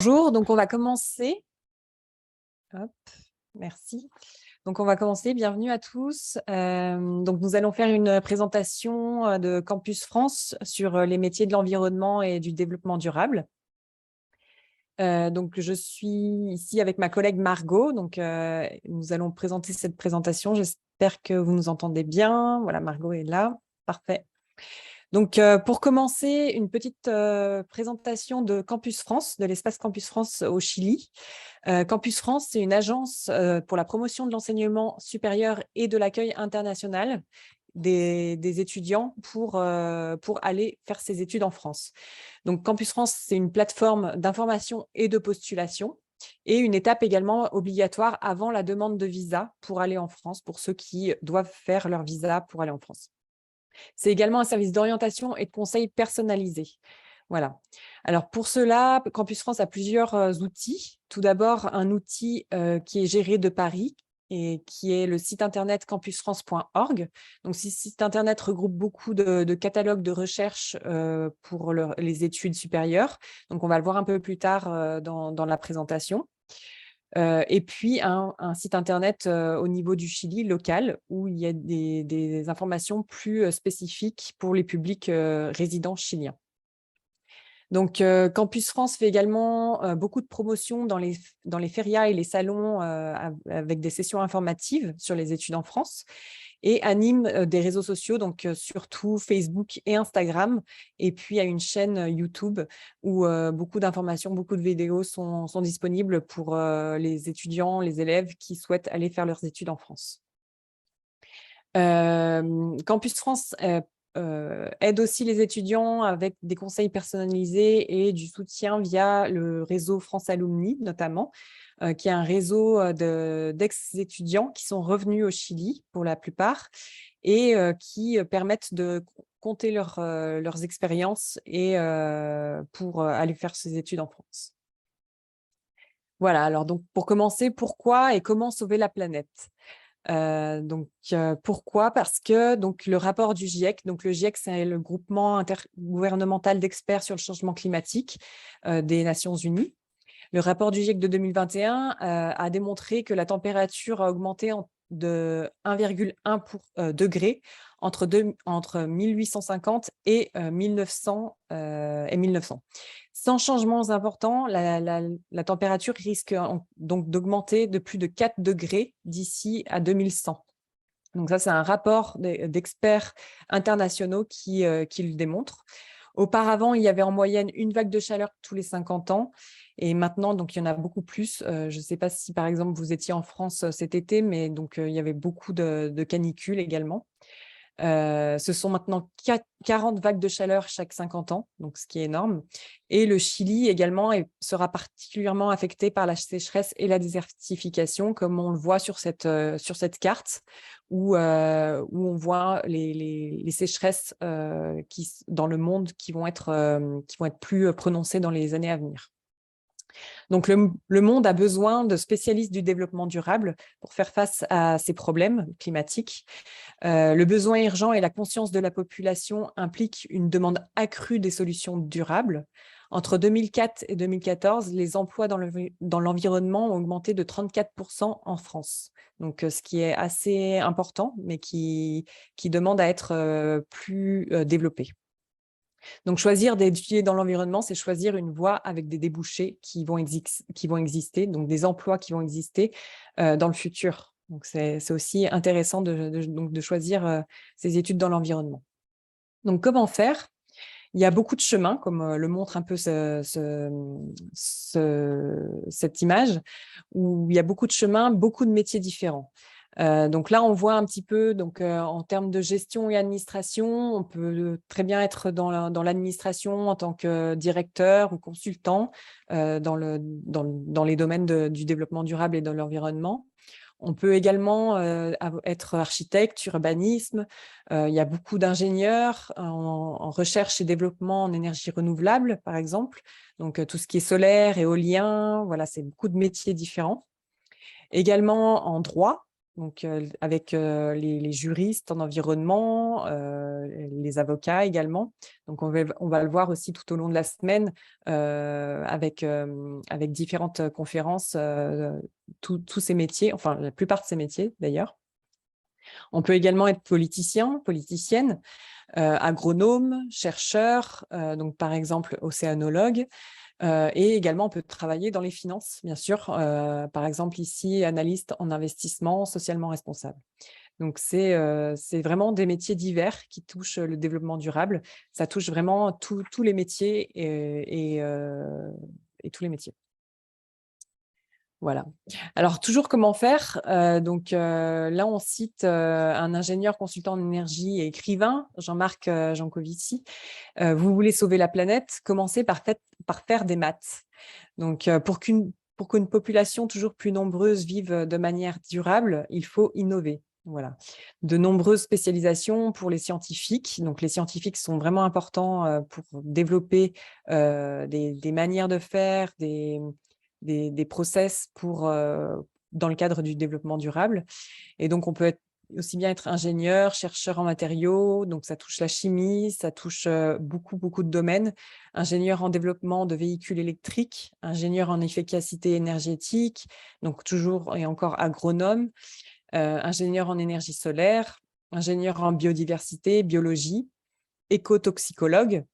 Bonjour, donc on va commencer. Hop, merci. Donc on va commencer. Bienvenue à tous. Donc nous allons faire une présentation de Campus France sur les métiers de l'environnement et du développement durable. Donc je suis ici avec ma collègue Margot. Donc nous allons présenter cette présentation. J'espère que vous nous entendez bien. Voilà, Margot est là. Parfait. Donc, pour commencer, une petite présentation de Campus France, de l'espace Campus France au Chili. Campus France, c'est une agence pour la promotion de l'enseignement supérieur et de l'accueil international des étudiants pour aller faire ses études en France. Donc, Campus France, c'est une plateforme d'information et de postulation et une étape également obligatoire avant la demande de visa pour aller en France, pour ceux qui doivent faire leur visa pour aller en France. C'est également un service d'orientation et de conseil personnalisé. Voilà. Alors pour cela, Campus France a plusieurs outils. Tout d'abord, un outil qui est géré de Paris et qui est le site internet campusfrance.org. Donc, ce site internet regroupe beaucoup de catalogues de recherche pour les études supérieures. Donc, on va le voir un peu plus tard dans la présentation. Et puis un site internet au niveau du Chili local où il y a des informations plus spécifiques pour les publics résidents chiliens. Donc, Campus France fait également beaucoup de promotions dans les férias et les salons avec des sessions informatives sur les études en France et anime des réseaux sociaux, donc surtout Facebook et Instagram. Et puis, il y a une chaîne YouTube où beaucoup d'informations, beaucoup de vidéos sont disponibles pour les étudiants, les élèves qui souhaitent aller faire leurs études en France. Campus France aide aussi les étudiants avec des conseils personnalisés et du soutien via le réseau France Alumni, notamment, qui est un réseau d'ex-étudiants qui sont revenus au Chili pour la plupart et qui permettent de compter leurs expériences et pour aller faire ses études en France. Voilà, alors donc pour commencer, pourquoi et comment sauver la planète? Pourquoi? Parce que donc, le rapport du GIEC, donc le GIEC, c'est le groupement intergouvernemental d'experts sur le changement climatique des Nations Unies. Le rapport du GIEC de 2021 a démontré que la température a augmenté de 1,1 degré entre 1850 et 1900. Sans changements importants, la température risque donc d'augmenter de plus de 4 degrés d'ici à 2100. Donc ça, c'est un rapport d'experts internationaux qui le démontre. Auparavant, il y avait en moyenne une vague de chaleur tous les 50 ans. Et maintenant, donc, il y en a beaucoup plus. Je ne sais pas si, par exemple, vous étiez en France cet été, mais donc, il y avait beaucoup de canicules également. Ce sont maintenant 40 vagues de chaleur chaque 50 ans, donc ce qui est énorme. Et le Chili également sera particulièrement affecté par la sécheresse et la désertification, comme on le voit sur cette carte, où on voit les sécheresses dans le monde qui vont être plus prononcées dans les années à venir. Donc, le monde a besoin de spécialistes du développement durable pour faire face à ces problèmes climatiques. Le besoin urgent et la conscience de la population impliquent une demande accrue des solutions durables. Entre 2004 et 2014, les emplois dans l'environnement ont augmenté de 34% en France. Donc, ce qui est assez important, mais qui demande à être plus développé. Donc, choisir d'étudier dans l'environnement, c'est choisir une voie avec des débouchés qui vont exister, donc des emplois qui vont exister dans le futur. Donc, c'est aussi intéressant de choisir ces études dans l'environnement. Donc, comment faire? Il y a beaucoup de chemins, comme le montre un peu cette image, où il y a beaucoup de chemins, beaucoup de métiers différents. Donc là, on voit un petit peu, donc, en termes de gestion et administration, on peut très bien être dans l'administration en tant que directeur ou consultant dans les domaines du développement durable et de l'environnement. On peut également être architecte, urbanisme. Il y a beaucoup d'ingénieurs en recherche et développement en énergie renouvelable, par exemple. Donc, tout ce qui est solaire, éolien, voilà, c'est beaucoup de métiers différents. Également en droit. donc avec les juristes en environnement, les avocats également. Donc, on va le voir aussi tout au long de la semaine avec différentes conférences, tous ces métiers, enfin la plupart de ces métiers d'ailleurs. On peut également être politicien, politicienne, agronome, chercheur, donc par exemple océanologue. Et également, on peut travailler dans les finances, bien sûr. Par exemple, ici, analyste en investissement socialement responsable. Donc, c'est vraiment des métiers divers qui touchent le développement durable. Ça touche vraiment tous les métiers et tous les métiers. Voilà. Alors, toujours comment faire donc, là, on cite un ingénieur consultant en énergie et écrivain, Jean-Marc Jancovici. Vous voulez sauver la planète, commencez par faire des maths. Donc, pour qu'une population toujours plus nombreuse vive de manière durable, il faut innover. Voilà. De nombreuses spécialisations pour les scientifiques. Donc, les scientifiques sont vraiment importants pour développer des manières de faire, des process dans le cadre du développement durable. Et donc, on peut aussi bien être ingénieur, chercheur en matériaux, donc ça touche la chimie, ça touche beaucoup, beaucoup de domaines. Ingénieur en développement de véhicules électriques, ingénieur en efficacité énergétique, donc toujours et encore agronome, ingénieur en énergie solaire, ingénieur en biodiversité, biologie, écotoxicologue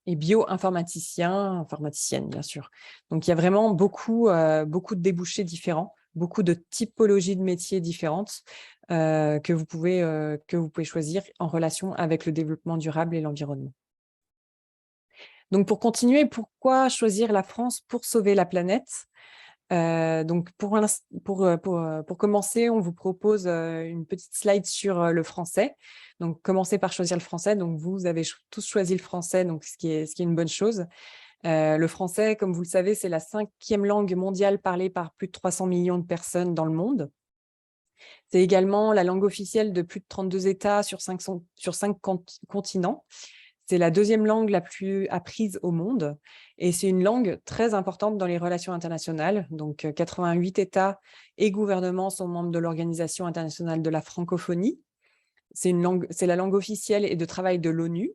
et bio-informaticien, informaticienne, bien sûr. Donc, il y a vraiment beaucoup de débouchés différents, beaucoup de typologies de métiers différentes que vous pouvez choisir en relation avec le développement durable et l'environnement. Donc, pour continuer, pourquoi choisir la France pour sauver la planète? Donc, pour commencer, on vous propose une petite slide sur le français. Donc, commencez par choisir le français. Donc, vous avez tous choisi le français, donc ce qui est une bonne chose. Le français, comme vous le savez, c'est la 5e langue mondiale parlée par plus de 300 millions de personnes dans le monde. C'est également la langue officielle de plus de 32 États sur 5 continents. C'est la 2e langue la plus apprise au monde et c'est une langue très importante dans les relations internationales. Donc, 88 États et gouvernements sont membres de l'Organisation internationale de la francophonie. C'est la langue officielle et de travail de l'ONU,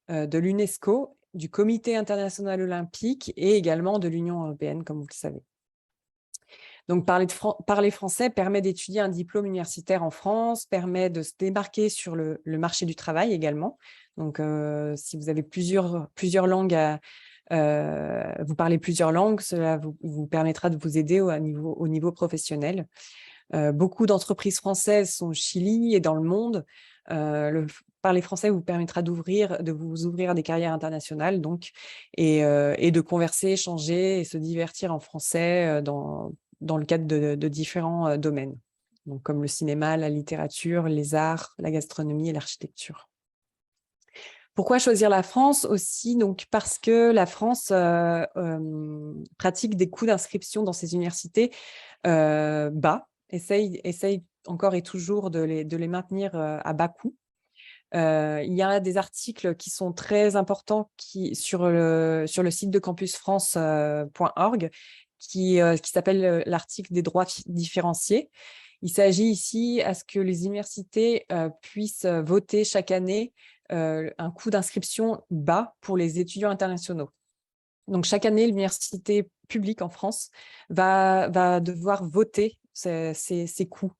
de l'UNESCO, du Comité international olympique et également de l'Union européenne, comme vous le savez. Donc, parler français permet d'étudier un diplôme universitaire en France, permet de se démarquer sur le marché du travail également. Donc, si vous avez plusieurs langues, vous parlez plusieurs langues, cela vous permettra de vous aider au niveau professionnel. Beaucoup d'entreprises françaises sont au Chili et dans le monde. Parler français vous permettra de vous ouvrir à des carrières internationales donc, et de converser, échanger et se divertir en français dans le cadre de différents domaines, donc comme le cinéma, la littérature, les arts, la gastronomie et l'architecture. Pourquoi choisir la France aussi? Donc, parce que la France pratique des coûts d'inscription dans ses universités bas, essaye encore et toujours de les maintenir à bas coût. Il y a des articles qui sont très importants sur le site de campusfrance.org qui s'appelle l'article des droits différenciés. Il s'agit ici à ce que les universités puissent voter chaque année un coût d'inscription bas pour les étudiants internationaux. Donc, chaque année, l'université publique en France va devoir voter ces coûts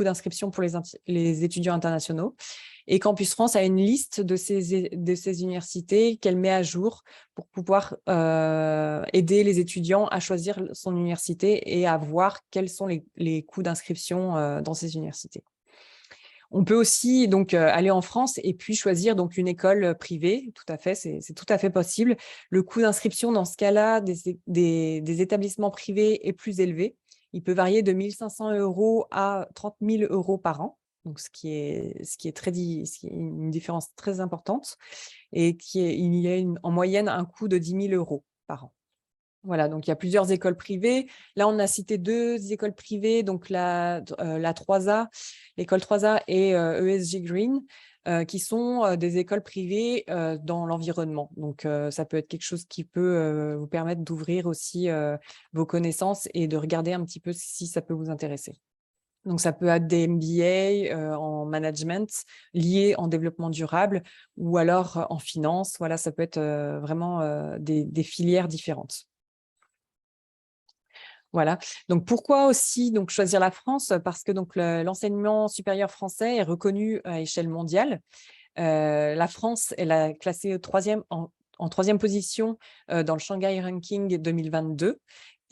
d'inscription pour les étudiants internationaux. Et Campus France a une liste de ces universités qu'elle met à jour pour pouvoir aider les étudiants à choisir son université et à voir quels sont les coûts d'inscription dans ces universités. On peut aussi donc aller en France et puis choisir donc une école privée, tout à fait, c'est tout à fait possible. Le coût d'inscription dans ce cas-là des établissements privés est plus élevé. Il peut varier de 1 500 € à 30 000 € par an, donc ce qui est une différence très importante et il y a en moyenne un coût de 10 000 € par an. Voilà, donc il y a plusieurs écoles privées. Là, on a cité 2 écoles privées, donc la 3A, l'école 3A et ESG Green, qui sont des écoles privées dans l'environnement. Donc, ça peut être quelque chose qui peut vous permettre d'ouvrir aussi vos connaissances et de regarder un petit peu si ça peut vous intéresser. Donc, ça peut être des MBA en management liés en développement durable ou alors en finance. Voilà, ça peut être vraiment des filières différentes. Voilà. Donc, pourquoi aussi donc, choisir la France? Parce que l'enseignement supérieur français est reconnu à échelle mondiale. La France, elle a classé en troisième position dans le Shanghai Ranking 2022.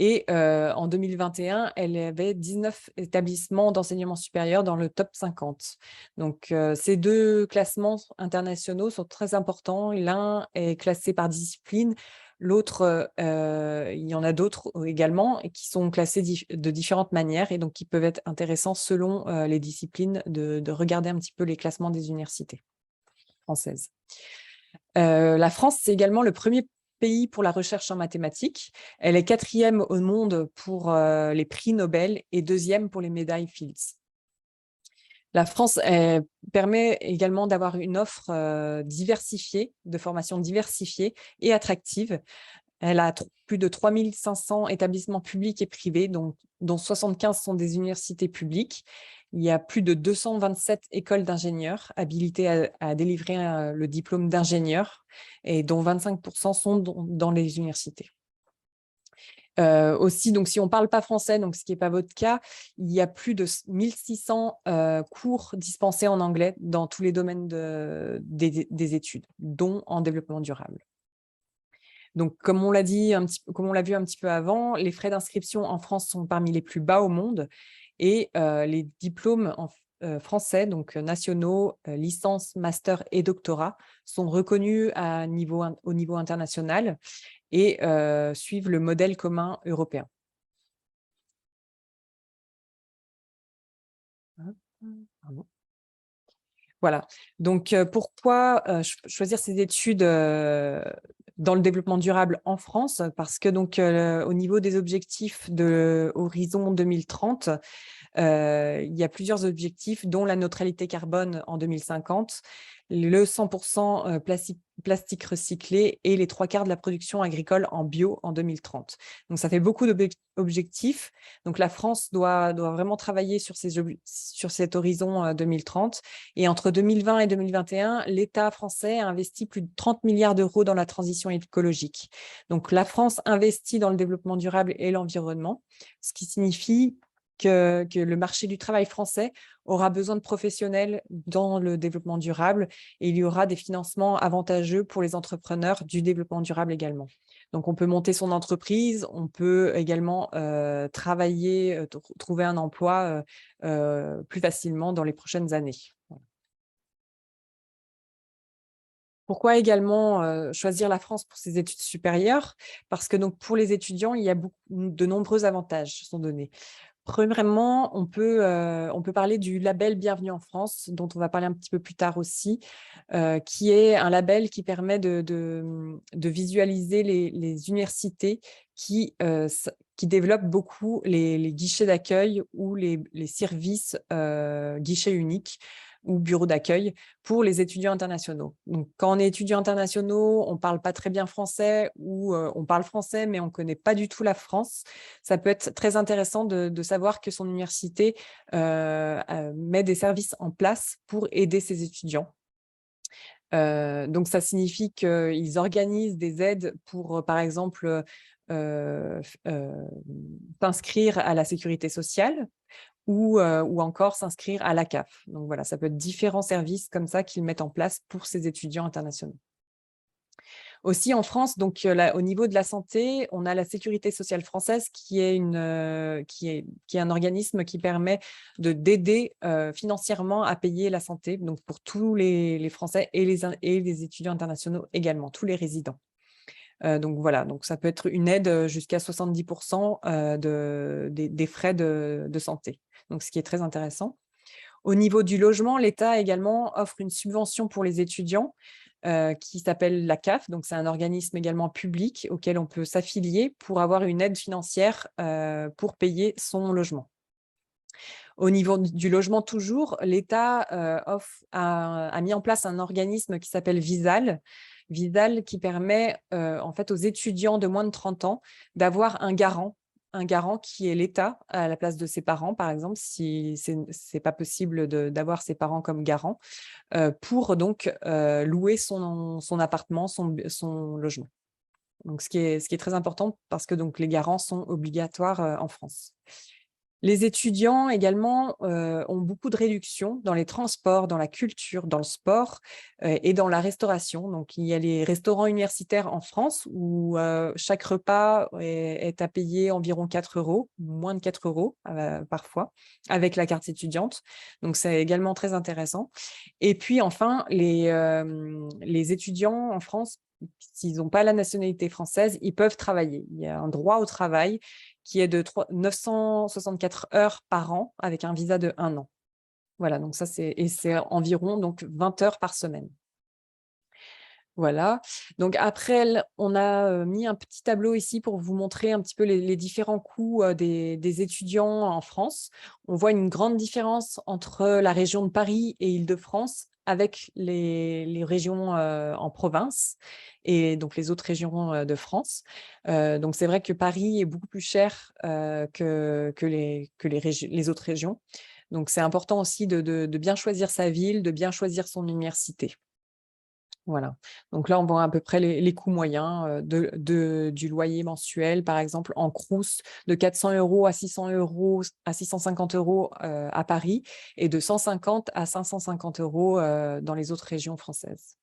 Et en 2021, elle avait 19 établissements d'enseignement supérieur dans le top 50. Donc, ces deux classements internationaux sont très importants. L'un est classé par discipline, l'autre, il y en a d'autres également et qui sont classés de différentes manières et donc qui peuvent être intéressants selon les disciplines de regarder un petit peu les classements des universités françaises. La France, c'est également le premier pays pour la recherche en mathématiques. Elle est 4e au monde pour les prix Nobel et 2e pour les médailles Fields. La France permet également d'avoir une offre diversifiée, de formation diversifiée et attractive. Elle a plus de 3500 établissements publics et privés, dont 75 sont des universités publiques. Il y a plus de 227 écoles d'ingénieurs habilitées à délivrer le diplôme d'ingénieur et dont 25% sont dans les universités. Aussi, donc, si on ne parle pas français, donc, ce qui n'est pas votre cas, il y a plus de 1600 cours dispensés en anglais dans tous les domaines des études, dont en développement durable. Donc, comme on l'a vu un petit peu avant, les frais d'inscription en France sont parmi les plus bas au monde et les diplômes français, donc nationaux, licence, master et doctorat, sont reconnus au niveau international et suivent le modèle commun européen. Pardon. Voilà. Donc, pourquoi choisir ces études dans le développement durable en France? Parce que au niveau des objectifs de Horizon 2030, il y a plusieurs objectifs, dont la neutralité carbone en 2050, le 100% plastique recyclé et les 3/4 de la production agricole en bio en 2030. Donc, ça fait beaucoup d'objectifs. Donc, la France doit vraiment travailler sur cet horizon 2030. Et entre 2020 et 2021, l'État français a investi plus de 30 milliards d'euros dans la transition écologique. Donc, la France investit dans le développement durable et l'environnement, ce qui signifie que le marché du travail français aura besoin de professionnels dans le développement durable et il y aura des financements avantageux pour les entrepreneurs du développement durable également. Donc, on peut monter son entreprise, on peut également travailler, trouver un emploi plus facilement dans les prochaines années. Voilà. Pourquoi également choisir la France pour ses études supérieures? Parce que pour les étudiants, il y a de nombreux avantages qui sont donnés. Premièrement, on peut parler du label Bienvenue en France, dont on va parler un petit peu plus tard aussi, qui est un label qui permet de visualiser les universités qui développent beaucoup les guichets d'accueil ou les services guichets uniques ou bureaux d'accueil pour les étudiants internationaux. Donc, quand on est étudiant internationaux, on ne parle pas très bien français ou on parle français, mais on ne connaît pas du tout la France. Ça peut être très intéressant de savoir que son université met des services en place pour aider ses étudiants. Donc, ça signifie qu'ils organisent des aides pour, par exemple, s'inscrire à la sécurité sociale ou encore s'inscrire à l'ACAF. Donc, voilà, ça peut être différents services comme ça qu'ils mettent en place pour ces étudiants internationaux. Aussi en France, au niveau de la santé, on a la Sécurité sociale française qui est un organisme qui permet d'aider financièrement à payer la santé, donc pour tous les Français et les étudiants internationaux également, tous les résidents. Donc voilà, donc ça peut être une aide jusqu'à 70% des frais de santé, donc ce qui est très intéressant. Au niveau du logement, l'État également offre une subvention pour les étudiants qui s'appelle la CAF. Donc, c'est un organisme également public auquel on peut s'affilier pour avoir une aide financière pour payer son logement. Au niveau du logement toujours, l'État a mis en place un organisme qui s'appelle Visal. Visal qui permet en fait aux étudiants de moins de 30 ans d'avoir un garant un garant qui est l'État à la place de ses parents, par exemple, si c'est pas possible d'avoir ses parents comme garant, pour donc louer son appartement, son logement. Donc ce qui est très important parce que donc les garants sont obligatoires en France. Les étudiants également ont beaucoup de réductions dans les transports, dans la culture, dans le sport et dans la restauration. Donc, il y a les restaurants universitaires en France où chaque repas est à payer environ 4 €, moins de 4 € parfois, avec la carte étudiante. Donc, c'est également très intéressant. Et puis enfin, les étudiants en France, s'ils n'ont pas la nationalité française, ils peuvent travailler. Il y a un droit au travail qui est de 964 heures par an avec un visa de 1 an. Voilà, donc ça, c'est environ donc 20 heures par semaine. Voilà, donc après on a mis un petit tableau ici pour vous montrer un petit peu les différents coûts des étudiants en France. On voit une grande différence entre la région de Paris et Île-de-France avec les régions en province et donc les autres régions de France. Donc c'est vrai que Paris est beaucoup plus cher que les autres régions. Donc c'est important aussi de bien choisir sa ville, de bien choisir son université. Voilà, donc là, on voit à peu près les coûts moyens du loyer mensuel, par exemple, en Crous, de 400 € à 600 € à 650 € à Paris et de 150 à 550 € dans les autres régions françaises.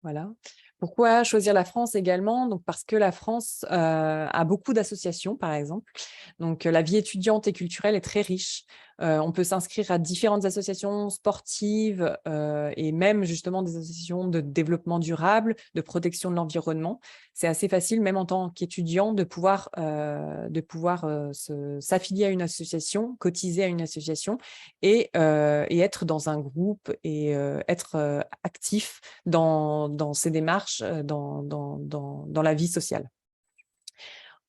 Voilà. Pourquoi choisir la France également? Donc parce que la France a beaucoup d'associations, par exemple. Donc la vie étudiante et culturelle est très riche. On peut s'inscrire à différentes associations sportives et même justement des associations de développement durable, de protection de l'environnement. C'est assez facile, même en tant qu'étudiant, de pouvoir s'affilier à une association, cotiser à une association et être dans un groupe et être actif dans ces démarches, dans la vie sociale.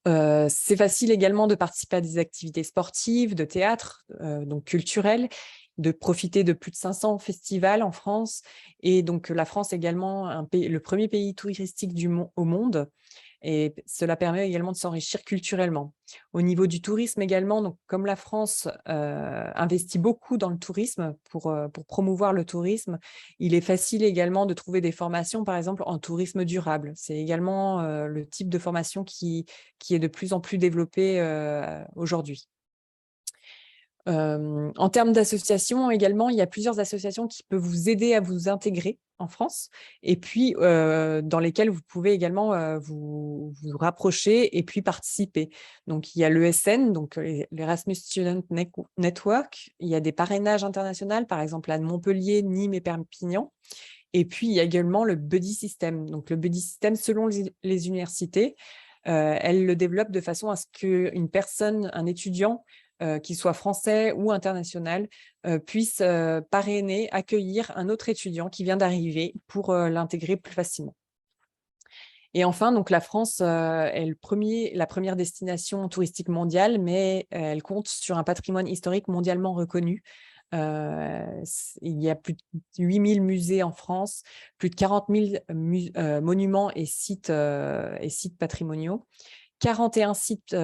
C'est facile également de participer à des activités sportives, de théâtre, donc culturelles, de profiter de plus de 500 festivals en France et donc la France est également le premier pays touristique au monde et cela permet également de s'enrichir culturellement. Au niveau du tourisme également, donc comme la France investit beaucoup dans le tourisme pour promouvoir le tourisme, il est facile également de trouver des formations, par exemple en tourisme durable. C'est également le type de formation qui est de plus en plus développé aujourd'hui. En termes d'associations également, il y a plusieurs associations qui peuvent vous aider à vous intégrer en France et puis dans lesquelles vous pouvez également vous rapprocher et puis participer. Donc il y a l'ESN, donc l'Erasmus Student Network, il y a des parrainages internationaux, par exemple à Montpellier, Nîmes et Perpignan. Et puis il y a également le Buddy System. Donc le Buddy System, selon les universités, elles le développent de façon à ce qu'une personne, un étudiant, qu'il soit français ou international, puisse parrainer, accueillir un autre étudiant qui vient d'arriver pour l'intégrer plus facilement. Et enfin, donc la France est la première destination touristique mondiale, mais elle compte sur un patrimoine historique mondialement reconnu. Il y a plus de 8 000 musées en France, plus de 40 000 monuments et sites patrimoniaux. 41 sites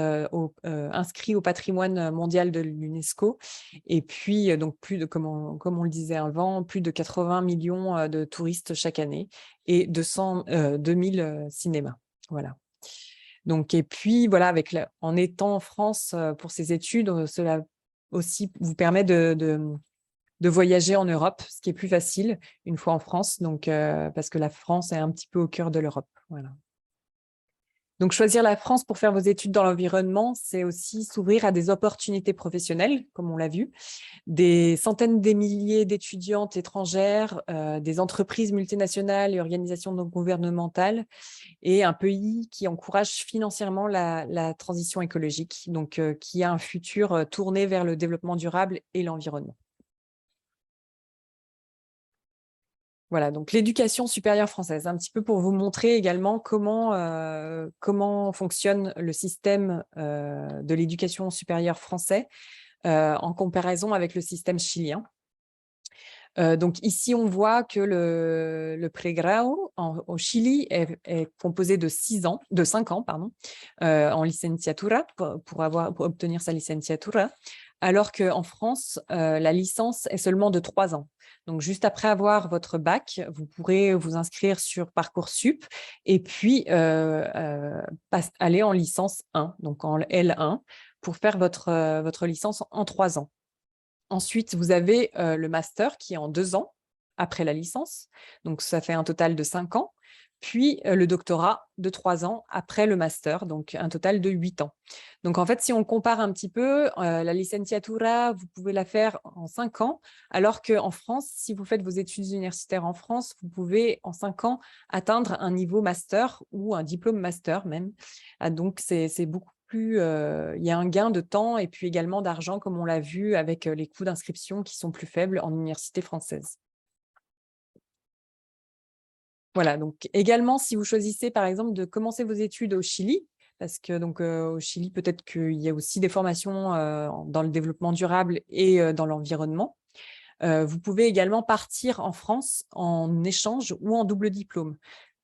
inscrits au patrimoine mondial de l'UNESCO et puis donc comme on le disait avant, plus de 80 millions de touristes chaque année et 2000 cinémas. Voilà. Donc, et puis voilà, en étant en France pour ces études, cela aussi vous permet de voyager en Europe, ce qui est plus facile une fois en France, donc parce que la France est un petit peu au cœur de l'Europe. Voilà. Donc, choisir la France pour faire vos études dans l'environnement, c'est aussi s'ouvrir à des opportunités professionnelles, comme on l'a vu, des centaines de milliers d'étudiantes étrangères, des entreprises multinationales et organisations non gouvernementales, et un pays qui encourage financièrement la transition écologique, donc qui a un futur tourné vers le développement durable et l'environnement. Voilà, donc l'éducation supérieure française, un petit peu pour vous montrer également comment fonctionne le système de l'éducation supérieure français en comparaison avec le système chilien. Donc ici, on voit que le pregrau au Chili est composé de 5 ans, pardon, en licenciatura pour obtenir sa licenciatura, alors qu'en France, la licence est seulement de 3 ans. Donc, juste après avoir votre bac, vous pourrez vous inscrire sur Parcoursup et puis aller en licence 1, donc en L1, pour faire votre licence en 3 ans. Ensuite, vous avez le master qui est en 2 ans après la licence. Donc, ça fait un total de 5 ans. Puis, le doctorat de 3 ans après le master, donc un total de 8 ans. Donc, en fait, si on compare un petit peu, la licenciatura, vous pouvez la faire en 5 ans, alors qu'en France, si vous faites vos études universitaires en France, vous pouvez, en 5 ans, atteindre un niveau master ou un diplôme master même. Donc, c'est beaucoup plus, il y a un gain de temps et puis également d'argent, comme on l'a vu avec les coûts d'inscription qui sont plus faibles en université française. Voilà, donc également, si vous choisissez par exemple de commencer vos études au Chili, parce que donc au Chili, peut-être qu'il y a aussi des formations dans le développement durable et dans l'environnement. Vous pouvez également partir en France en échange ou en double diplôme.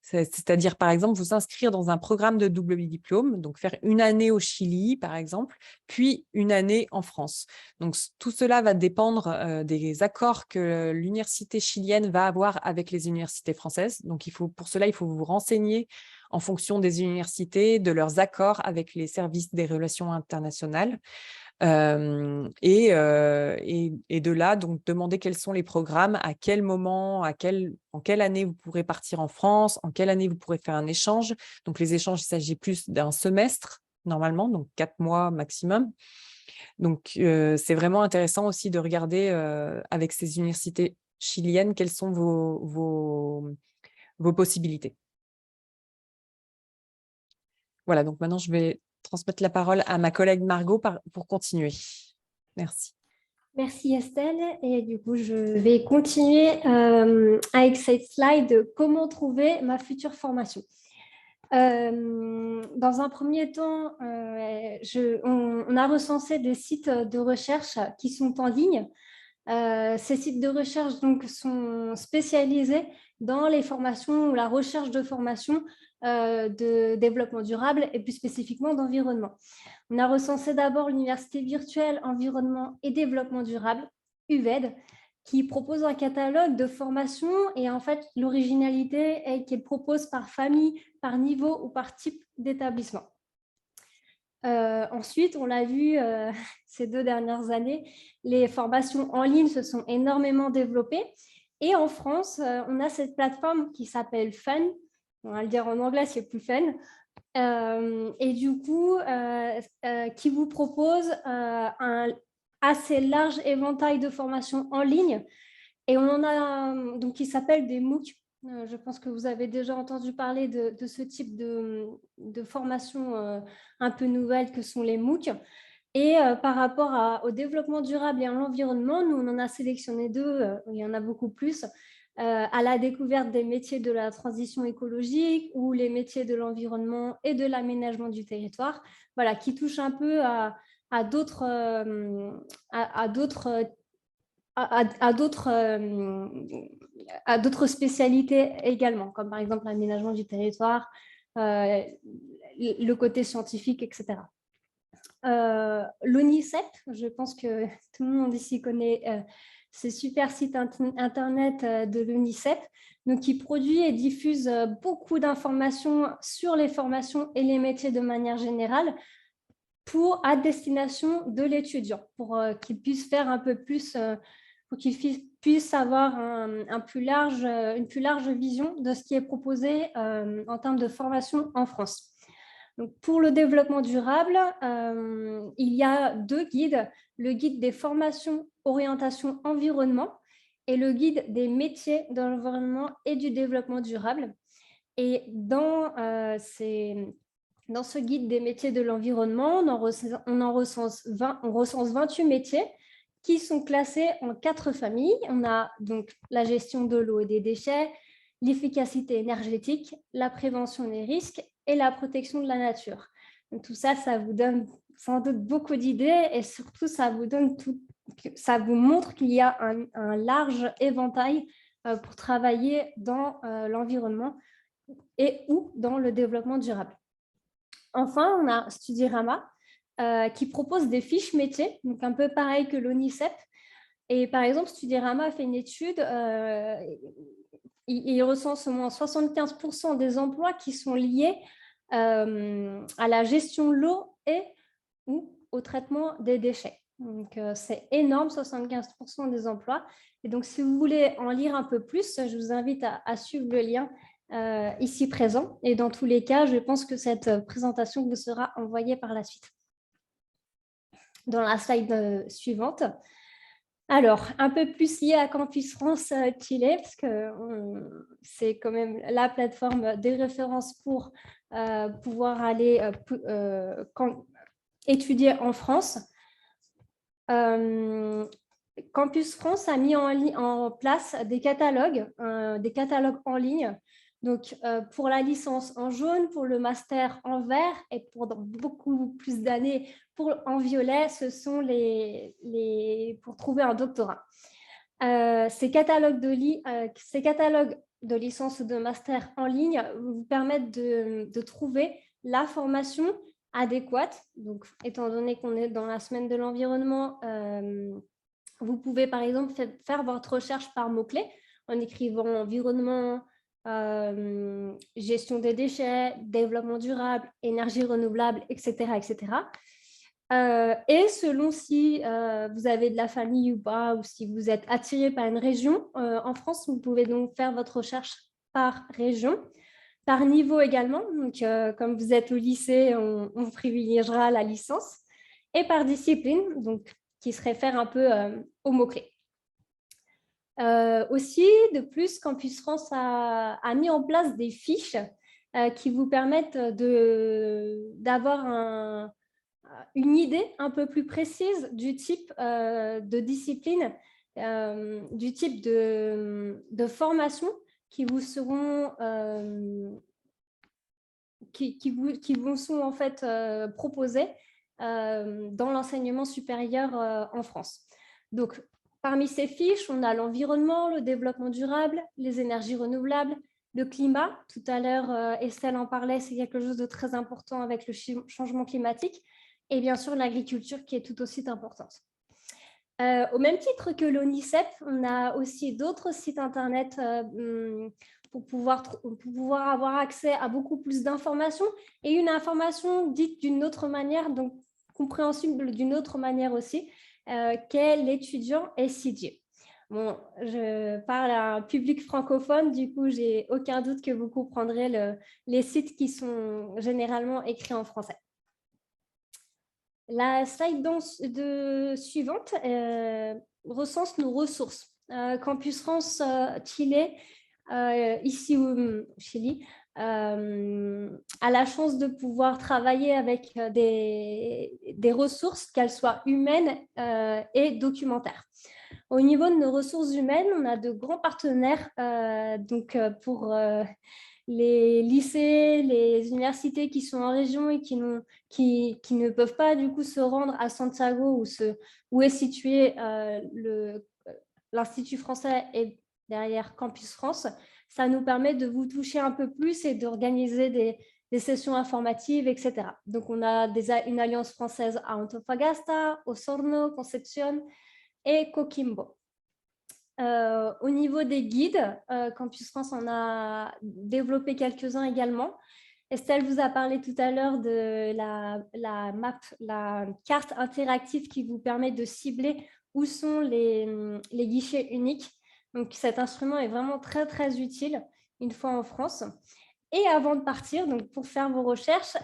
C'est-à-dire, par exemple, vous inscrire dans un programme de double diplôme, donc faire 1 année au Chili, par exemple, puis 1 année en France. Donc, tout cela va dépendre des accords que l'université chilienne va avoir avec les universités françaises. Donc, pour cela, il faut vous renseigner en fonction des universités, de leurs accords avec les services des relations internationales. Et de là, donc, demander quels sont les programmes, à quel moment, en quelle année vous pourrez partir en France, en quelle année vous pourrez faire un échange. Donc, les échanges, il s'agit plus d'un semestre, normalement, donc 4 mois maximum. Donc, c'est vraiment intéressant aussi de regarder avec ces universités chiliennes quelles sont vos possibilités. Voilà, donc maintenant, je vais transmettre la parole à ma collègue Margot pour continuer. Merci. Merci Estelle. Et du coup, je vais continuer avec cette slide de comment trouver ma future formation. Dans un premier temps, on a recensé des sites de recherche qui sont en ligne. Ces sites de recherche donc, sont spécialisés dans les formations ou la recherche de formations de développement durable et plus spécifiquement d'environnement. On a recensé d'abord l'Université virtuelle Environnement et Développement durable, UVED, qui propose un catalogue de formations et en fait, l'originalité est qu'elle propose par famille, par niveau ou par type d'établissement. Ensuite, on l'a vu ces 2 dernières années, les formations en ligne se sont énormément développées. Et en France, on a cette plateforme qui s'appelle Fun. On va le dire en anglais, c'est plus fun. Et du coup, qui vous propose un assez large éventail de formations en ligne. Et on en a donc qui s'appelle des MOOC. Je pense que vous avez déjà entendu parler de ce type de formation un peu nouvelle que sont les MOOC. Et par rapport au développement durable et à l'environnement, nous, on en a sélectionné 2, il y en a beaucoup plus, à la découverte des métiers de la transition écologique ou les métiers de l'environnement et de l'aménagement du territoire, voilà, qui touchent un peu à d'autres spécialités également, comme par exemple l'aménagement du territoire, le côté scientifique, etc. L'ONICEP, je pense que tout le monde ici connaît ce super site internet de l'ONICEP, donc qui produit et diffuse beaucoup d'informations sur les formations et les métiers de manière générale à destination de l'étudiant, pour qu'il puisse faire un peu plus, pour qu'il puisse avoir une plus large vision de ce qui est proposé en termes de formation en France. Donc, pour le développement durable, il y a 2 guides, le guide des formations orientation environnement et le guide des métiers de l'environnement et du développement durable. Et dans ce guide des métiers de l'environnement, on recense 28 métiers qui sont classés en 4 familles. On a donc la gestion de l'eau et des déchets, l'efficacité énergétique, la prévention des risques et la protection de la nature. Donc, tout ça, ça vous donne sans doute beaucoup d'idées et surtout, ça vous donne ça vous montre qu'il y a un large éventail pour travailler dans l'environnement et ou dans le développement durable. Enfin, on a Studirama qui propose des fiches métiers, donc un peu pareil que l'ONICEP. Et par exemple, Studirama a fait une étude, il recense au moins 75% des emplois qui sont liés à la gestion de l'eau et ou au traitement des déchets. Donc, c'est énorme, 75% des emplois. Et donc, si vous voulez en lire un peu plus, je vous invite à suivre le lien ici présent. Et dans tous les cas, je pense que cette présentation vous sera envoyée par la suite. Dans la slide suivante. Alors, un peu plus lié à Campus France Chile, parce que c'est quand même la plateforme des références pour pouvoir aller étudier en France. Campus France a mis en place des catalogues en ligne. Donc, pour la licence en jaune, pour le master en vert et pour beaucoup plus d'années en violet, ce sont pour trouver un doctorat. Ces catalogues de licence ou de master en ligne vous permettent de trouver la formation adéquate. Donc, étant donné qu'on est dans la semaine de l'environnement, vous pouvez par exemple faire votre recherche par mots-clés en écrivant environnement, gestion des déchets, développement durable, énergie renouvelable, etc. etc. Et selon si vous avez de la famille ou pas, ou si vous êtes attiré par une région, en France, vous pouvez donc faire votre recherche par région, par niveau également. Donc, comme vous êtes au lycée, on privilégiera la licence, et par discipline, donc, qui se réfère un peu aux mots-clés. Aussi, de plus, Campus France a mis en place des fiches qui vous permettent d'avoir une idée un peu plus précise du type de discipline, du type de formation qui vous seront qui vous sont en fait proposées dans l'enseignement supérieur en France. Donc, parmi ces fiches, on a l'environnement, le développement durable, les énergies renouvelables, le climat. Tout à l'heure, Estelle en parlait, c'est quelque chose de très important avec le changement climatique. Et bien sûr, l'agriculture qui est tout aussi importante. Au même titre que l'ONICEP, on a aussi d'autres sites Internet pour pouvoir avoir accès à beaucoup plus d'informations et une information dite d'une autre manière, donc compréhensible d'une autre manière aussi, qu'est l'étudiant SIG. Bon, je parle à un public francophone, du coup, j'ai aucun doute que vous comprendrez les sites qui sont généralement écrits en français. La slide suivante recense nos ressources. Campus France Chile, ici au Chili, a la chance de pouvoir travailler avec des ressources, qu'elles soient humaines et documentaires. Au niveau de nos ressources humaines, on a de grands partenaires pour les lycées, les universités qui sont en région et qui ne peuvent pas du coup se rendre à Santiago où est situé l'Institut français et derrière Campus France. Ça nous permet de vous toucher un peu plus et d'organiser des sessions informatives, etc. Donc, on a une alliance française à Antofagasta, Osorno, Concepción et Coquimbo. Au niveau des guides, Campus France en a développé quelques-uns également. Estelle vous a parlé tout à l'heure de la map, la carte interactive qui vous permet de cibler où sont les guichets uniques. Donc, cet instrument est vraiment très, très utile une fois en France. Et avant de partir, donc pour faire vos recherches,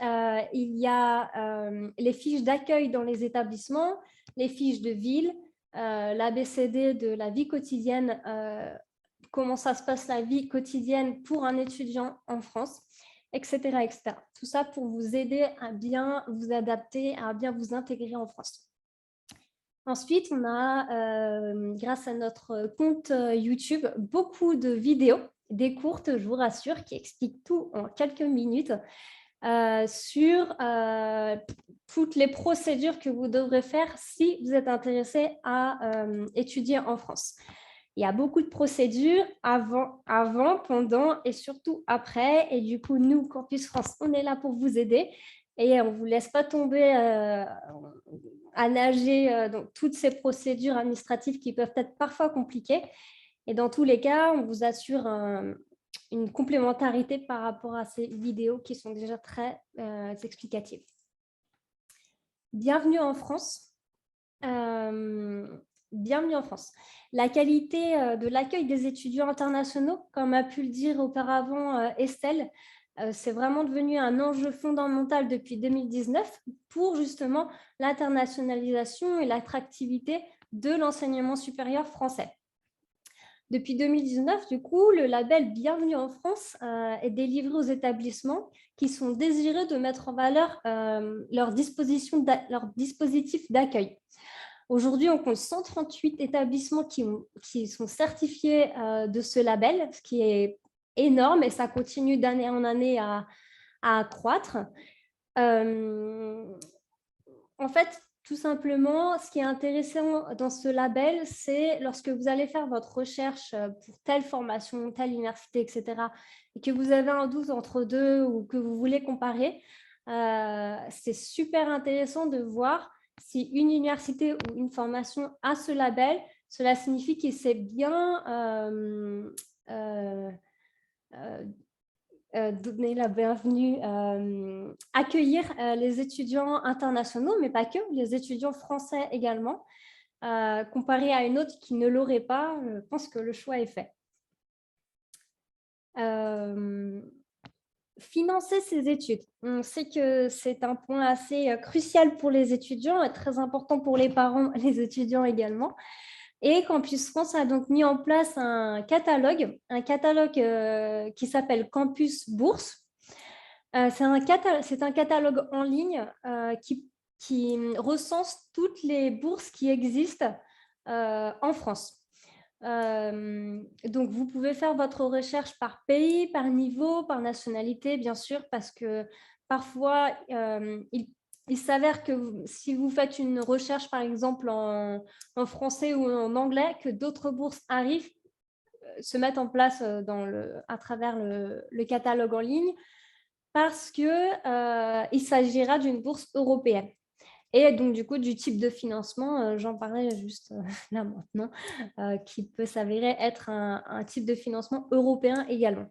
il y a les fiches d'accueil dans les établissements, les fiches de ville, l'ABCD de la vie quotidienne, comment ça se passe la vie quotidienne pour un étudiant en France, etc., etc. Tout ça pour vous aider à bien vous adapter, à bien vous intégrer en France. Ensuite, on a, grâce à notre compte YouTube, beaucoup de vidéos, des courtes, je vous rassure, qui expliquent tout en quelques minutes. sur toutes les procédures que vous devrez faire si vous êtes intéressé à étudier en France. Il y a beaucoup de procédures avant, pendant et surtout après. Et du coup, nous, Campus France, on est là pour vous aider. Et on ne vous laisse pas tomber à nager dans toutes ces procédures administratives qui peuvent être parfois compliquées. Et dans tous les cas, on vous assure une complémentarité par rapport à ces vidéos qui sont déjà très explicatives. Bienvenue en France. Bienvenue en France. La qualité de l'accueil des étudiants internationaux, comme a pu le dire auparavant Estelle, c'est vraiment devenu un enjeu fondamental depuis 2019 pour justement l'internationalisation et l'attractivité de l'enseignement supérieur français. Depuis 2019, du coup, le label Bienvenue en France est délivré aux établissements qui sont désireux de mettre en valeur leur dispositif d'accueil. Aujourd'hui, on compte 138 établissements qui sont certifiés de ce label, ce qui est énorme et ça continue d'année en année à accroître. En fait, tout simplement, ce qui est intéressant dans ce label, c'est lorsque vous allez faire votre recherche pour telle formation, telle université, etc., et que vous avez un doute entre deux ou que vous voulez comparer, c'est super intéressant de voir si une université ou une formation a ce label. Cela signifie qu'il sait bien donner la bienvenue, accueillir les étudiants internationaux, mais pas que, les étudiants français également. Comparé à une autre qui ne l'aurait pas, je pense que le choix est fait. Financer ses études. On sait que c'est un point assez crucial pour les étudiants et très important pour les parents, les étudiants également. Et Campus France a donc mis en place un catalogue qui s'appelle Campus Bourse. C'est un catalogue en ligne qui recense toutes les bourses qui existent en France. Donc, vous pouvez faire votre recherche par pays, par niveau, par nationalité, bien sûr, parce que parfois, il s'avère que si vous faites une recherche, par exemple, en français ou en anglais, que d'autres bourses arrivent, se mettent en place à travers le catalogue en ligne, parce qu'il s'agira d'une bourse européenne. Et donc, du coup, du type de financement, j'en parlais juste là maintenant, qui peut s'avérer être un type de financement européen également.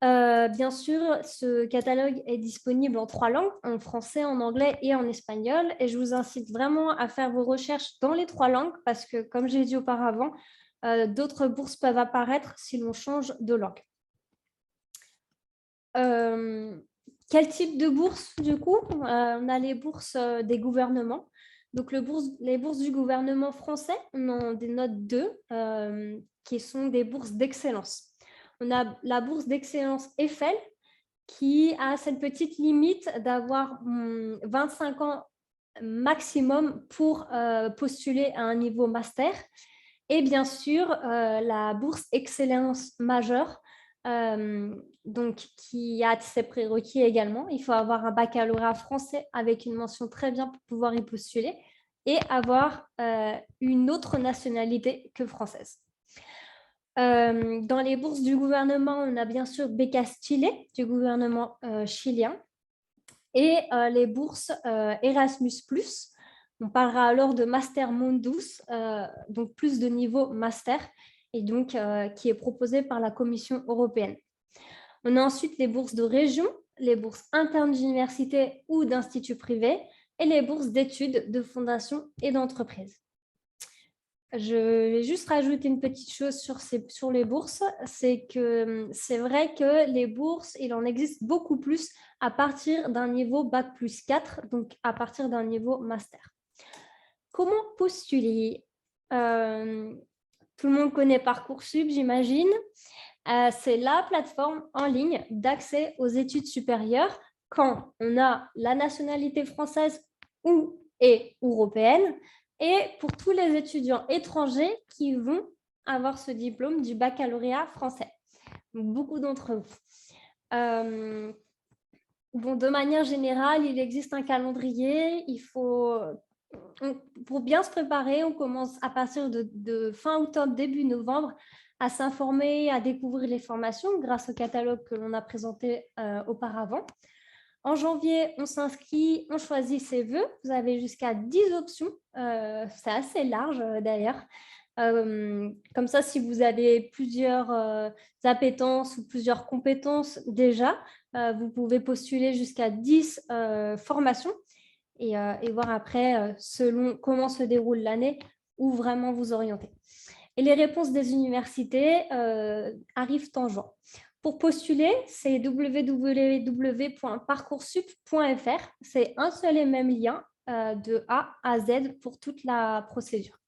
Bien sûr, ce catalogue est disponible en 3 langues, en français, en anglais et en espagnol. Et je vous incite vraiment à faire vos recherches dans les 3 langues parce que, comme j'ai dit auparavant, d'autres bourses peuvent apparaître si l'on change de langue. Quel type de bourse, du coup? On a les bourses des gouvernements. Donc, les bourses du gouvernement français, on en dénote 2, qui sont des bourses d'excellence. On a la bourse d'excellence Eiffel, qui a cette petite limite d'avoir 25 ans maximum pour postuler à un niveau master. Et bien sûr, la bourse excellence majeure, donc qui a ses prérequis également. Il faut avoir un baccalauréat français avec une mention très bien pour pouvoir y postuler et avoir une autre nationalité que française. Dans les bourses du gouvernement, on a bien sûr Becas Chile du gouvernement chilien et les bourses Erasmus+. On parlera alors de Master Mundus, donc plus de niveau master, et donc qui est proposé par la Commission européenne. On a ensuite les bourses de région, les bourses internes d'université ou d'instituts privés et les bourses d'études, de fondations et d'entreprises. Je vais juste rajouter une petite chose sur les bourses, c'est que c'est vrai que les bourses, il en existe beaucoup plus à partir d'un niveau Bac+4, donc à partir d'un niveau master. Comment postuler? Tout le monde connaît Parcoursup, j'imagine. C'est la plateforme en ligne d'accès aux études supérieures quand on a la nationalité française ou européenne et pour tous les étudiants étrangers qui vont avoir ce diplôme du baccalauréat français. Donc, beaucoup d'entre vous. bon, de manière générale, il existe un calendrier. Pour bien se préparer, on commence à partir de fin octobre, début novembre, à s'informer, à découvrir les formations grâce au catalogue que l'on a présenté auparavant. En janvier, on s'inscrit, on choisit ses vœux. Vous avez jusqu'à 10 options. C'est assez large d'ailleurs. Comme ça, si vous avez plusieurs appétences ou plusieurs compétences déjà, vous pouvez postuler jusqu'à 10 formations et voir après, selon comment se déroule l'année, où vraiment vous orienter. Et les réponses des universités arrivent en juin. Pour postuler, c'est www.parcoursup.fr. C'est un seul et même lien de A à Z pour toute la procédure.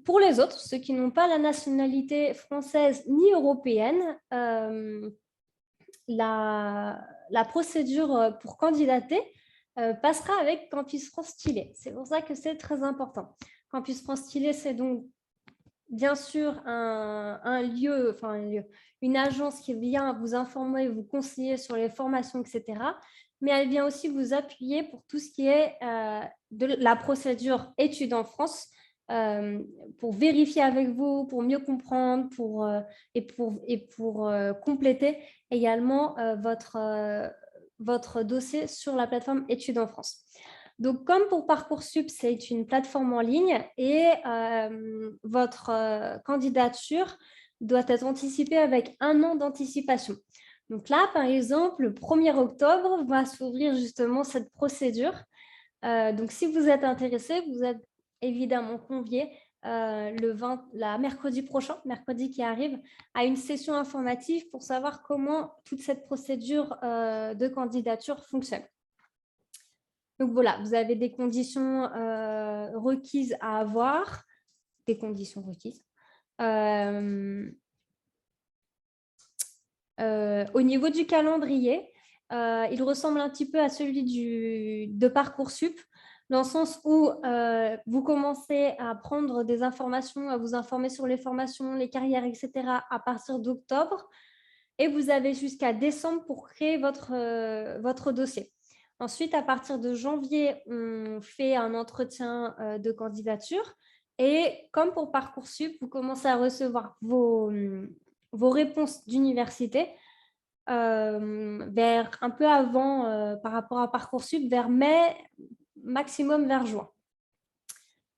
Pour les autres, ceux qui n'ont pas la nationalité française ni européenne, la procédure pour candidater passera avec Campus France Stylé. C'est pour ça que c'est très important. Campus France Stylé, c'est donc bien sûr un lieu, une agence qui vient vous informer, vous conseiller sur les formations, etc. Mais elle vient aussi vous appuyer pour tout ce qui est de la procédure études en France, pour vérifier avec vous, pour mieux comprendre, et pour compléter également votre dossier sur la plateforme Études en France. Donc, comme pour Parcoursup, c'est une plateforme en ligne et votre candidature doit être anticipée avec 1 an d'anticipation. Donc là, par exemple, le 1er octobre va s'ouvrir justement cette procédure. Donc, si vous êtes intéressé, vous êtes évidemment convié mercredi prochain, mercredi qui arrive, à une session informative pour savoir comment toute cette procédure de candidature fonctionne. Donc voilà, vous avez des conditions requises à avoir, des conditions requises. Au niveau du calendrier, il ressemble un petit peu à celui de Parcoursup, dans le sens où vous commencez à prendre des informations, à vous informer sur les formations, les carrières, etc. à partir d'octobre, et vous avez jusqu'à décembre pour créer votre dossier. Ensuite, à partir de janvier, on fait un entretien de candidature, et comme pour Parcoursup, vous commencez à recevoir vos réponses d'université vers un peu avant par rapport à Parcoursup, vers mai, maximum vers juin.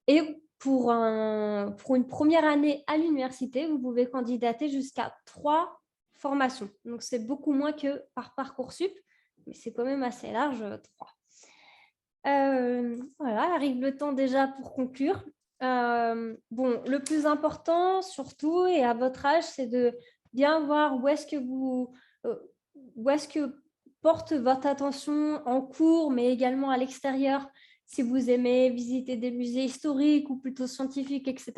Et pour une première année à l'université, vous pouvez candidater jusqu'à 3 formations. Donc, c'est beaucoup moins que par Parcoursup, mais c'est quand même assez large, 3. Voilà, arrive le temps déjà pour conclure. Bon, le plus important, surtout, et à votre âge, c'est de bien voir où est-ce que porte votre attention en cours, mais également à l'extérieur, si vous aimez visiter des musées historiques ou plutôt scientifiques, etc.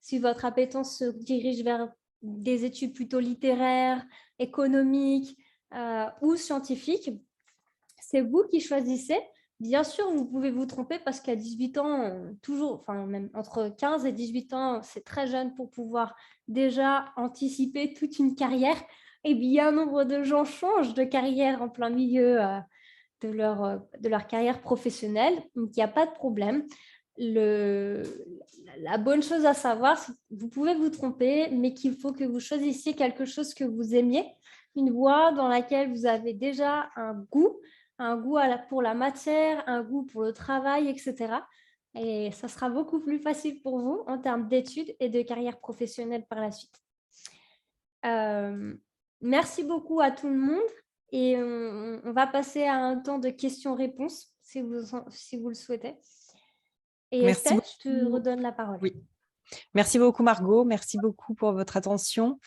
Si votre appétence se dirige vers des études plutôt littéraires, économiques ou scientifiques, c'est vous qui choisissez. Bien sûr, vous pouvez vous tromper parce qu'à 18 ans, même entre 15 et 18 ans, c'est très jeune pour pouvoir déjà anticiper toute une carrière. Et bien nombre de gens changent de carrière en plein milieu de leur carrière professionnelle. Donc, il n'y a pas de problème. La bonne chose à savoir, c'est que vous pouvez vous tromper, mais qu'il faut que vous choisissiez quelque chose que vous aimiez, une voie dans laquelle vous avez déjà un goût pour la matière, un goût pour le travail, etc. Et ça sera beaucoup plus facile pour vous en termes d'études et de carrière professionnelle par la suite. Merci beaucoup à tout le monde et on va passer à un temps de questions-réponses si vous le souhaitez. Et Estelle, je te redonne la parole. Oui. Merci beaucoup Margot, merci beaucoup pour votre attention.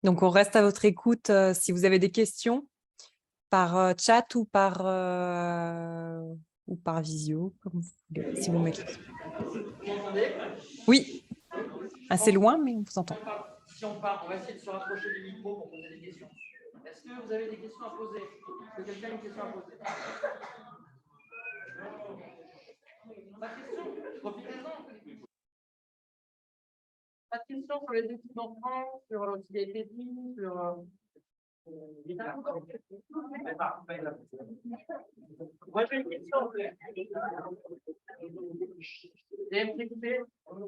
Donc, on reste à votre écoute si vous avez des questions par chat ou par visio, comme vous voulez, si vous mettez. Vous m'entendez? Oui, assez loin, mais on vous entend. Si on part, on va essayer de se rapprocher du micro pour poser des questions. Est-ce que vous avez des questions à poser? Est-ce que quelqu'un a une question à poser? Pas de question? Profitez-en. Pas de question sur les études en France, sur ce qui a été dit, sur... Moi, j'ai une question.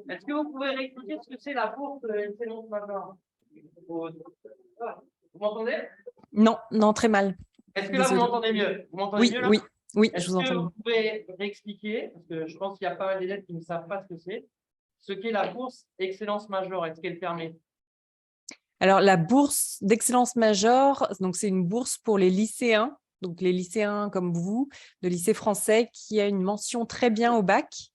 Est-ce que vous pouvez réexpliquer ce que c'est la bourse excellence majeure? Vous m'entendez? Non, non, très mal. Est-ce que là, vous Désolée. m'entendez mieux? Vous m'entendez Oui, mieux là? oui, oui, je Est-ce vous que entends. vous pouvez réexpliquer, parce que je pense qu'il y a pas mal d'élèves qui ne savent pas ce qu'est la bourse excellence majeure et ce qu'elle permet? Alors, la bourse d'excellence majeure, donc c'est une bourse pour les lycéens, donc les lycéens comme vous, de lycée français, qui a une mention très bien au bac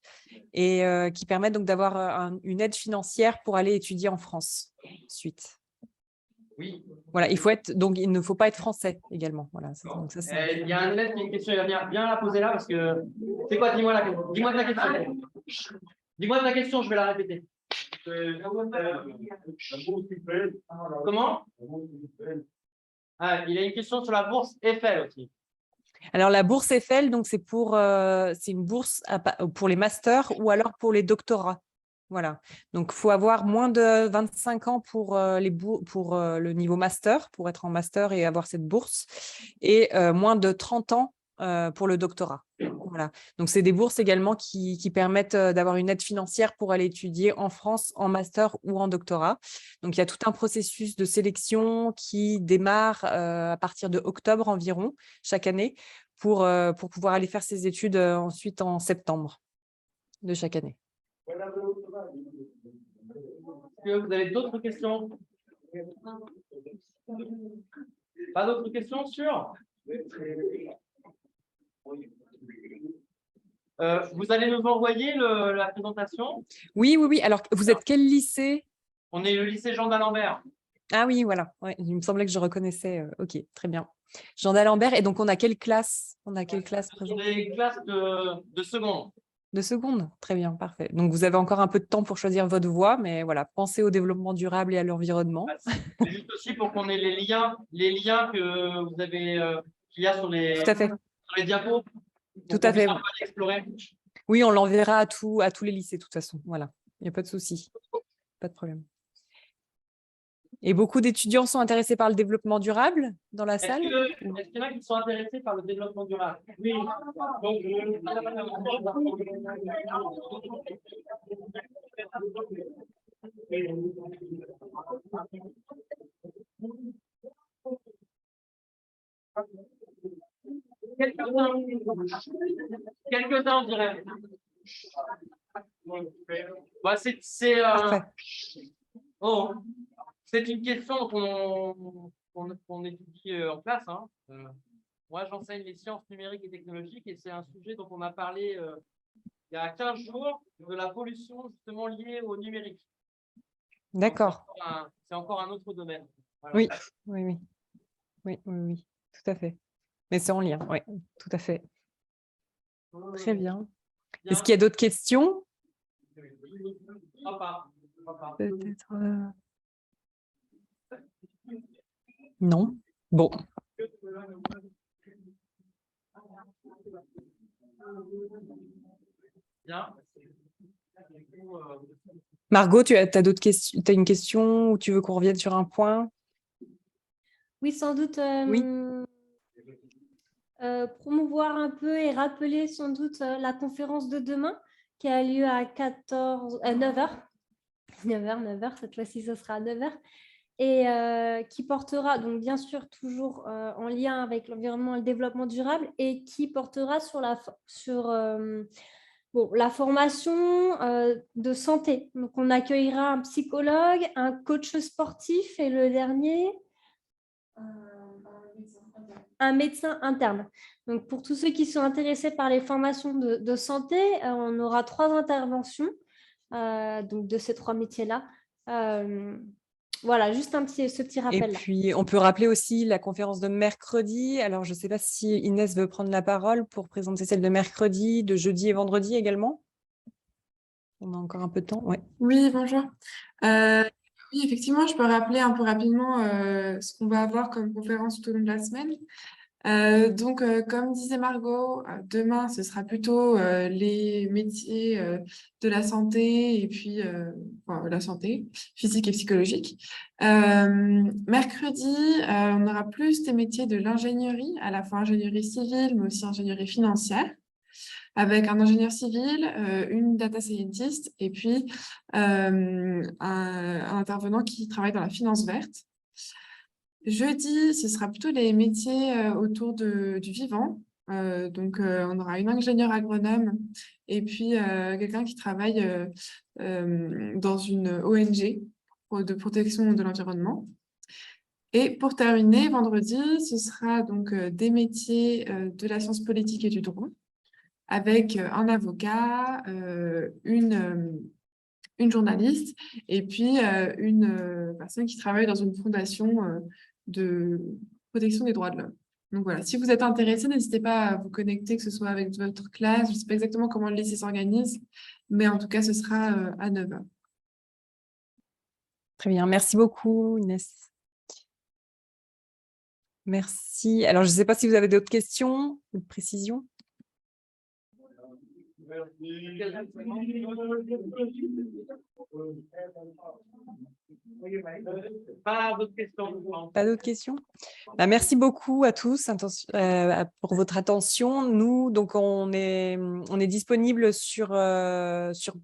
et qui permet donc d'avoir une aide financière pour aller étudier en France ensuite. Oui. Voilà, donc il ne faut pas être français également. Voilà, donc ça, il y a un élève qui a une question, il va bien la poser là parce que c'est quoi? Dis-moi ta question. Dis-moi ta question, je vais la répéter. Comment? Ah, il a une question sur la bourse Eiffel aussi. Alors, la bourse Eiffel, donc c'est une bourse pour les masters ou alors pour les doctorats. Voilà. Donc, il faut avoir moins de 25 ans pour le niveau master, pour être en master et avoir cette bourse, et moins de 30 ans pour le doctorat. Voilà. Donc, c'est des bourses également qui permettent d'avoir une aide financière pour aller étudier en France, en master ou en doctorat. Donc, il y a tout un processus de sélection qui démarre à partir de octobre environ, chaque année, pour pouvoir aller faire ses études ensuite en septembre de chaque année. Est-ce que vous avez d'autres questions? Pas d'autres questions sur? Vous allez nous envoyer la présentation? Oui, oui, oui. Alors, vous êtes quel lycée? On est le lycée Jean d'Alembert. Ah oui, voilà. Ouais, il me semblait que je reconnaissais. Ok, très bien. Jean d'Alembert. Et donc, on a quelle classe? On a quelle classe présente? Des classes de seconde. De seconde? Très bien, parfait. Donc, vous avez encore un peu de temps pour choisir votre voie, mais voilà, pensez au développement durable et à l'environnement. C'est juste aussi pour qu'on ait les liens que vous avez, qu'il y a sur Tout à fait. les diapos. Tout à fait. Explorer. Oui, on l'enverra à tous les lycées, de toute façon. Voilà, il n'y a pas de souci. Pas de problème. Et beaucoup d'étudiants sont intéressés par le développement durable dans la salle? Est-ce qu'il y en a qui sont intéressés par le développement durable? Oui. Donc, quelques-uns, on dirait. Bah, c'est une question qu'on étudie en classe. Hein. Moi, j'enseigne les sciences numériques et technologiques et c'est un sujet dont on a parlé il y a 15 jours de la pollution justement liée au numérique. D'accord. C'est encore un autre domaine. Voilà. Oui, oui, oui. Oui, oui, oui, tout à fait. Mais c'est en lien, oui, tout à fait. Très bien. Est-ce qu'il y a d'autres questions? Peut-être. Non. Bon. Bien. Margot, tu as d'autres questions? Tu as une question ou tu veux qu'on revienne sur un point? Oui, sans doute. Oui. Promouvoir un peu et rappeler sans doute la conférence de demain qui a lieu à 9h. 9h, cette fois-ci, ce sera à 9h. Et qui portera, donc bien sûr, toujours en lien avec l'environnement et le développement durable, et qui portera sur la formation de santé. Donc, on accueillera un psychologue, un coach sportif et le dernier, un médecin interne. Donc, pour tous ceux qui sont intéressés par les formations de santé, on aura 3 interventions donc de ces 3 métiers-là. Voilà, juste ce petit rappel. Et puis, on peut rappeler aussi la conférence de mercredi. Alors, je ne sais pas si Inès veut prendre la parole pour présenter celle de mercredi, de jeudi et vendredi également. On a encore un peu de temps, ouais. Oui, bonjour. Oui, Oui, effectivement, je peux rappeler un peu rapidement ce qu'on va avoir comme conférence tout au long de la semaine. Donc, comme disait Margot, demain, ce sera plutôt les métiers de la santé et puis enfin, la santé physique et psychologique. Mercredi, on aura plus des métiers de l'ingénierie, à la fois ingénierie civile, mais aussi ingénierie financière, avec un ingénieur civil, une data scientist et puis un intervenant qui travaille dans la finance verte. Jeudi, ce sera plutôt les métiers autour du vivant. Donc, on aura une ingénieure agronome et puis quelqu'un qui travaille dans une ONG de protection de l'environnement. Et pour terminer, vendredi, ce sera donc des métiers de la science politique et du droit, avec un avocat, une journaliste et puis une personne qui travaille dans une fondation de protection des droits de l'homme. Donc voilà, si vous êtes intéressé, n'hésitez pas à vous connecter, que ce soit avec votre classe. Je ne sais pas exactement comment le lycée s'organise, mais en tout cas, ce sera à 9h. Très bien, merci beaucoup Inès. Merci. Alors, je ne sais pas si vous avez d'autres questions ou précisions. Pas d'autres questions. Pas d'autres questions? Merci beaucoup à tous pour votre attention. Nous, donc, on est disponible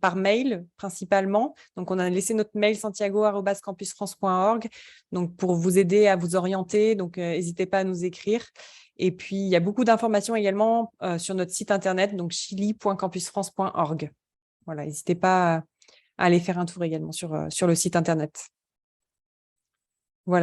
par mail principalement. Donc, on a laissé notre mail santiago@campusfrance.org, donc pour vous aider à vous orienter. Donc, n'hésitez pas à nous écrire. Et puis, il y a beaucoup d'informations également sur notre site internet, donc chili.campusfrance.org. Voilà, n'hésitez pas à aller faire un tour également sur le site internet. Voilà.